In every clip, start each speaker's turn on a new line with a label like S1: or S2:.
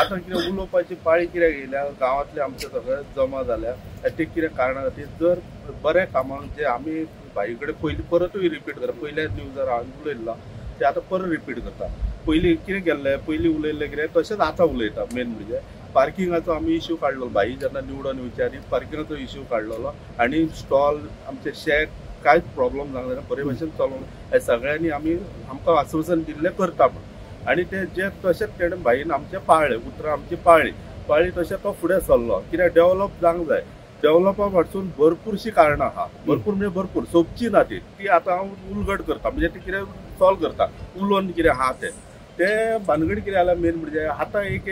S1: आता कितें उलोवपाची पाळी कित्याक येयल्या गांवांतले आमचे सगळे जमा जाल्या ते कितें कारणां खातीर जर बरे कामाक जे आमी भाई कडेन पयलीं परतूय रिपीट करता पयल्या न्यूजार हांवें उलयल्लो ते आतां परत रिपीट करता पयलीं कितें केल्लें पयलीं उलयल्लें कितें तशेंच आतां उलयता मेन म्हणजे पार्किंगाचो आमी इश्यू काडलो भाई जेन्ना निवडून विचारी पार्किंगाचो इश्यू काडलेलो आनी स्टॉल आमचे शेक कांयच प्रॉब्लम जावंक ना बरे भशेन चलोवंक हे सगळ्यांनी आमी आमकां आश्वासन दिल्लें करता पूण आनी ते जे तशेंच तेणें भाईन आमचे पाळ्ळे उतरां आमची पाळ्ळी तशें तो फुडें सरलो कित्याक डेव्हलप जावंक जाय डेव्हलपा फाटसून भरपूरशीं कारणां आहा भरपूर म्हणजे भरपूर सोबची ना ती आतां हांव उलगड करता म्हणजे ती कितें सॉल्व करता उलोवन कितें आहा ते भानगडी कितें जाल्यार मेन म्हणजे आतां एक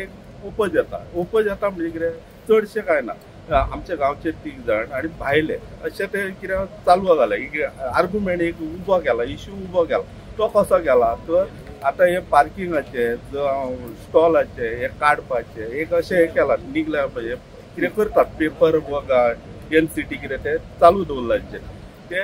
S1: उपज येता म्हणजे कितें चडशें कांय ना आमच्या गांवचे 3 जाण आनी भायले अशें ते कितें चालू जालें आर्ग्युमेंट एक उबो केला इश्यू उबो केला तो कसो केला तर आतां हे पार्किंगाचे स्टॉलाचे हे काडपाचे एक अशें हें केलां निघल्या म्हणजे कितें करतात पेपर वगा NCT कितें ते चालू दवरलांचे ते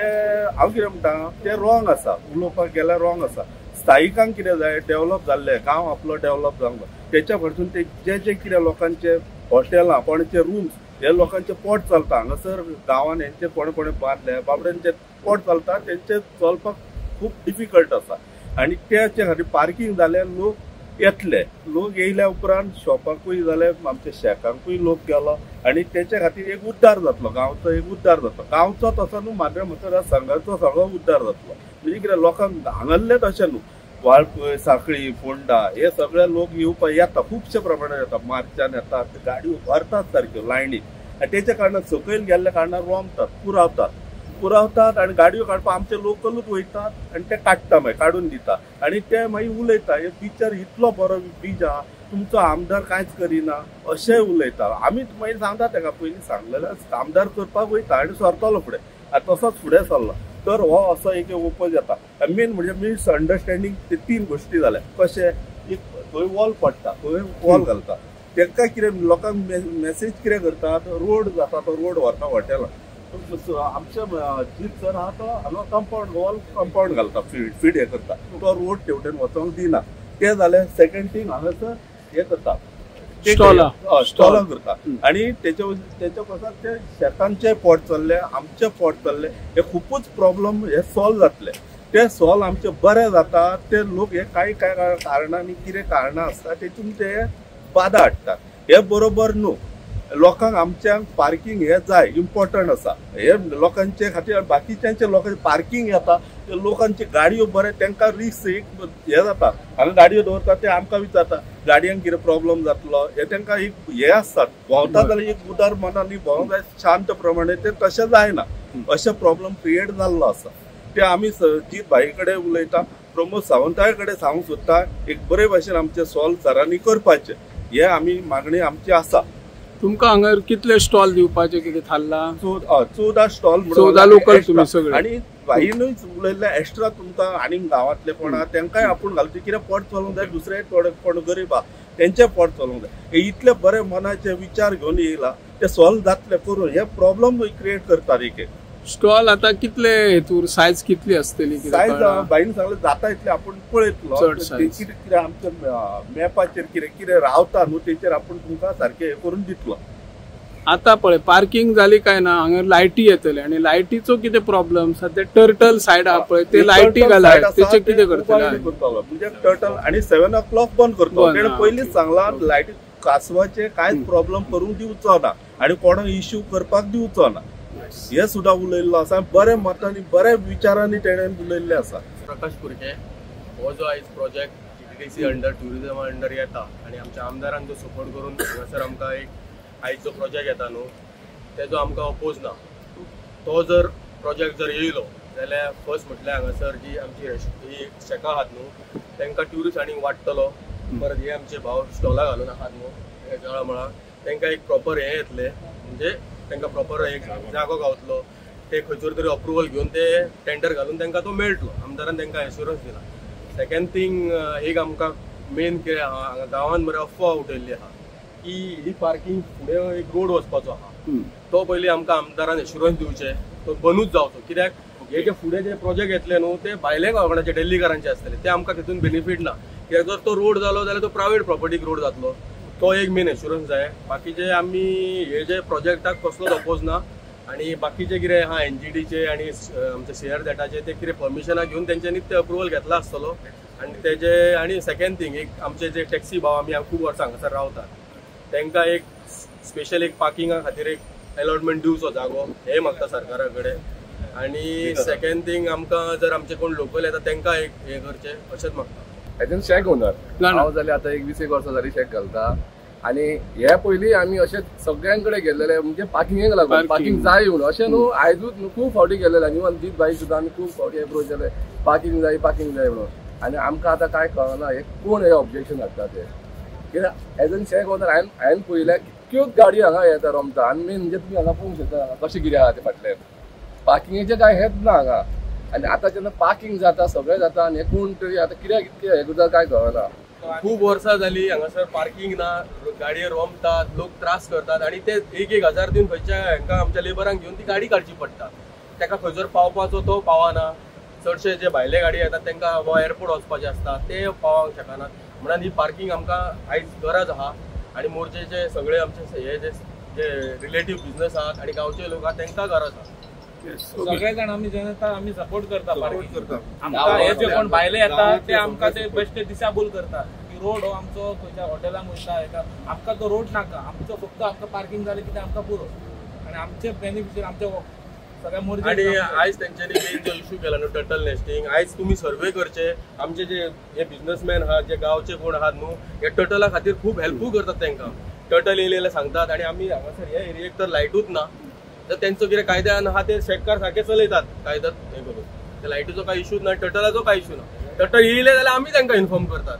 S1: हांव कितें म्हणटा ते रॉंग आसा उलोवपाक गेल्यार रॉंग आसा स्थायिकांक कितें जाय डेव्हलप जाल्ले गांव आपलो डेव्हलप जावंक जाय तेच्या फाटसून ते जे कितें लोकांचे हॉटेलां कोणाचे रूम्स हे लोकांचे पोट चलता हांगासर गांवांत हेंचे कोणे बांदले बाबड्यांचे पोट चलता तेंचे चलपाक खूब डिफिकल्ट आसा आनी त्याचे खातीर पार्किंग जाल्यार लोक येतले लोक येयल्या उपरांत शॉपाकूय जाले आमच्या शेकांकूय लोक गेलो आनी तेच्या खातीर एक उद्धार जातलो गांवचो एक उद्धार जातलो गांवचो तसो न्हू मात्र म्हणटा संघाचो सगळो उद्धार जातलो म्हणजे कितें लोकांक हांगासले तशें न्हू वाळपय सांखळी फोंडा हे सगळे लोक येवपाक येता खुबशे प्रमाणात येता मार्चान येतात गाडयो भरतात सारक्यो लायनीक आनी तेच्या कारणान सकयल गेल्ल्या कारणान रोमतात पुरावतात आनी गाडयो काडपाक आमचे लोकलूच वयतात आनी ते काडटा मागीर काडून दिता आनी ते मागीर उलयता हे बिचार इतलो बरो बीच आहा तुमचो आमदार कांयच करिना अशें उलयता आमी मागीर सांगता तेका पयलीं सांगलेलें आमदार करपाक वयता आनी सरतलो फुडें तसोच फुडें सरलो तर हो असो एक ओपन येता मेन म्हणजे मिसअंडरस्टँडींग ते 3 गोश्टी जाल्या कशें एक खंय वॉल पडटा खंय वॉल घालता तेंकां कितें लोकांक मेसेज कितें करतात रोड जाता तो रोड व्हरता हॉटेलां आमच्या जीप सर आहा तो हांगा कंपाउंड घालता फीड हे करता तो रोड तेवटेन वचोंक दिना ते जालें सेकंड थिंग हांगासर हे करता स्टॉलां करता आनी तेच्या पासून ते शेतांचे पोट चल्ले आमचे पोट चल्ले हे खूपच प्रॉब्लेम हे सॉल्व जातले ते सॉल्व आमचे बरें जाता ते लोक हे कांय कारणांनी कितें कारणां आसता तेतून ते बाधा हाडटात हे बरोबर न्हू लोकांक आमच्यांक पार्किंग हे जाय इम्पॉर्टंट आसा हे लोकांचे खातीर बाकीच्यांचे लोकांचे पार्किंग येता ते लोकांचे गाडयो बरे तांकां रिस्क एक हे जाता हांगा गाडयो दवरता ते आमकां विचारता गाडयांक कितें प्रॉब्लेम जातलो हे तांकां एक हे आसता भोंवता जाल्यार एक उदार मनांनी भोंवंक जाय शांत प्रमाणे ते तशें जायना अशें प्रॉब्लेम क्रिएट जाल्लो आसा ते आमी जी भाई कडेन उलयता प्रमोद सावंताय कडेन सांगूंक सोदता एक बरे भशेन आमचे सॉल्व सरांनी करपाचे हे आमी मागणी आमची आसा
S2: तुमकां हांगा कितले स्टॉल दिवपाचे कितें थारला
S1: 14 स्टॉल
S2: 14 लोकल तुमी सगळे
S1: आनी भाईनूच उलयल्ले एक्स्ट्रा तुमकां आनी गांवांतले कोण आहा तांकांय आपूण घालता कितें पोट चलोवंक जाय दुसरे कोण गरीब आहा तेंचे पोट चलोवंक जाय हे इतले बरे मनाचे विचार घेवन येयला ते सॉल्व जातले करून हे प्रॉब्लेम क्रिएट करतात एक
S2: स्टॉल आता कितले हेतूर सायज कितली असतली
S1: सायज बाईन सांगले जाता इतले आपूण पळयतलो कितें आमच्या मॅपाचेर कितें रावता न्हू तेचेर आपूण तुमकां सारकें हे करून दितलो
S2: आता पळय पार्किंग जाली काय ना हांगा लायटी येतले आणि लायटीचो कितें प्रॉब्लेम सध्या टर्टल सायड आहा पळय ते लायटी घालाय तेचे कितें करतले
S1: म्हणजे टर्टल आणि 7 o'clock बंद करतो तेणे पयलींच सांगला लायटी कासवाचे कांयच प्रॉब्लेम करूंक दिवचो ना आणि कोणाक इश्यू करपाक दिवचो ना हे सुद्धा उलयल्लो आसा बरे मतांनी बरे विचारांनी तेणेन उलयल्ले आसा
S3: प्रकाश कुरके हो जो आयज project TTDC under tourism under येता आणि आमच्या आमदारांक जो सपोर्ट करून हांगासर आमकां एक आयज जो प्रोजेक्ट येता न्हू तेजो आमकां अपोज ना तो जर प्रोजेक्ट जर येयलो जाल्यार फर्स्ट म्हटल्यार हांगासर जी आमची शेकां आहात न्हू तांकां ट्युरिस्ट आनीक वाडटलो परत हे आमचे भाव स्टॉलां घालून आहात न्हू जळमळा तांकां एक प्रॉपर हे येतले म्हणजे तांकां प्रॉपर एक जागो गावतलो ते खंयसर तरी अप्रुवल घेवन ते टेंडर घालून तांकां तो मेळटलो आमदारान तांकां एश्युरन्स दिला सेकंड थिंग एक आमकां मेन कितें आहा हांगा गांवांत बरें अफवा उठयल्ली आहा की ही पार्किंग फुडें एक रोड वचपाचो आहा तो पयलीं आमकां आमदारान एश्युरन्स दिवचे तो बनूच जावचो कित्याक हे जे फुडें जे प्रोजेक्ट येतले न्हू ते भायले गोंयचे दिल्लीकारांचे आसतले ते आमकां तितून बेनिफीट ना कित्याक जर तो रोड जालो जाल्यार तो प्रायवेट प्रॉपर्टीक रोड जातलो तो एक मेन एश्युरन्स जाय. बाकीचे आमी हे जे प्रोजेक्टाक कसलोच अपोज ना आणि बाकीचे कितें आहा NGTचे आणि आमचे CRZचे ते कितें परमिशनां घेवन तेंच्यांनी ते अप्रुवल घेतला आसतलो. आणि तेजे आणि सेकंड थिंग एक आमचे जे टॅक्सी भाव आमी खूब वर्सां हांगासर रावतात तांकां एक स्पेशल एक पार्किंगा खातीर एक अलॉटमेंट दिवचो जागो हे मागता सरकारा कडेन. आणि सेकंड थिंग आमकां जर आमचे कोण लोकल येता तांकां एक हे करचें अशेंच मागता.
S4: एज शेक ओनर हांव जाल्यार आतां 20 वर्सां जाली शेक घालता आणि ह्या पयलीं आमी अशें सगळ्यांकडे गेलेले म्हणजे पार्किंगेक लागून पार्किंग जाय म्हणून अशें न्हू आयजूच न्हू खूब फावटी गेलेले आनी इवन जीत बाईक सुद्दां आमी खूब फावटी एप्रोच केले पार्किंग जाय म्हणून. आनी आमकां आतां कांय कळना हे कोण हे ऑब्जेक्शन हाडटा ते कित्याक एज एन शेक ओनर हांवें पळयल्या कितल्योच गाडी हांगा येता रमता आनी मेन म्हणजे तुमी हांगा पळोवंक शकता कशें कितें आहा ते फाटल्यान पार्किंगेचें कांय हेच ना हांगा. आनी आतां जेन्ना पार्किंग जाता सगळें जाता आनी हे कोण तरी आतां कित्याक इतकें हे करता कांय कळना.
S3: खूब वर्सां जाली हांगासर पार्किंग ना गाडये रोमतात लोक त्रास करतात आणि ते 1,000 दिवन खंयच्या हांकां आमच्या लेबरांक घेवन ती गाडी काडची पडटा. ताका खंयसर पावपाचो तो पावना. चडशे जे भायले गाडी येतात तांकां एअरपोर्ट वचपाचें आसता ते पावोंक शकनात. म्हणून ही पार्किंग आमकां आयज गरज आहा. आणि मोरचे सगळे आमचे हे जे रिलेटीव बिझनस आहात आणि गांवचे लोक आहात तांकां गरज आहा.
S5: सगळे जाण आमी जनता आमी सपोर्ट करता आमकां हे जे कोण भायले येता ते आमकां ते बेश्टे दिशाभूल करतात की रोड हो आमचो खंयच्या हॉटेलांक वयता हेका आमकां तो रोड नाका आमचो फक्त आमकां पार्किंग जालें कितें आमकां पुरो आनी आमचे बेनिफिशियल आमचे सगळ्या मोरचे.
S3: आणि आयज तेंच्यांनी मेन जो इश्यू केला न्हू टर्टल नेस्टिंग आयज तुमी सर्वे करचे आमचे जे हे बिझनसमॅन आहात जे गांवचे कोण आहात न्हू हे टर्टला खातीर खूब हेल्पफूल करतात तांकां. टर्टल येयलेले सांगतात आणि आमी हांगासर ह्या एरियेक तर लायटूच ना तर तेंचो कितें कायद्यान आहा ते शेतकार सारखे चलयतात कायद्यात हे करून. त्या लायटीचो काय इश्यूच ना टर्टलाचो काय इश्यू ना. टर्टल येयले जाल्यार आमी तांकां इन्फॉर्म करतात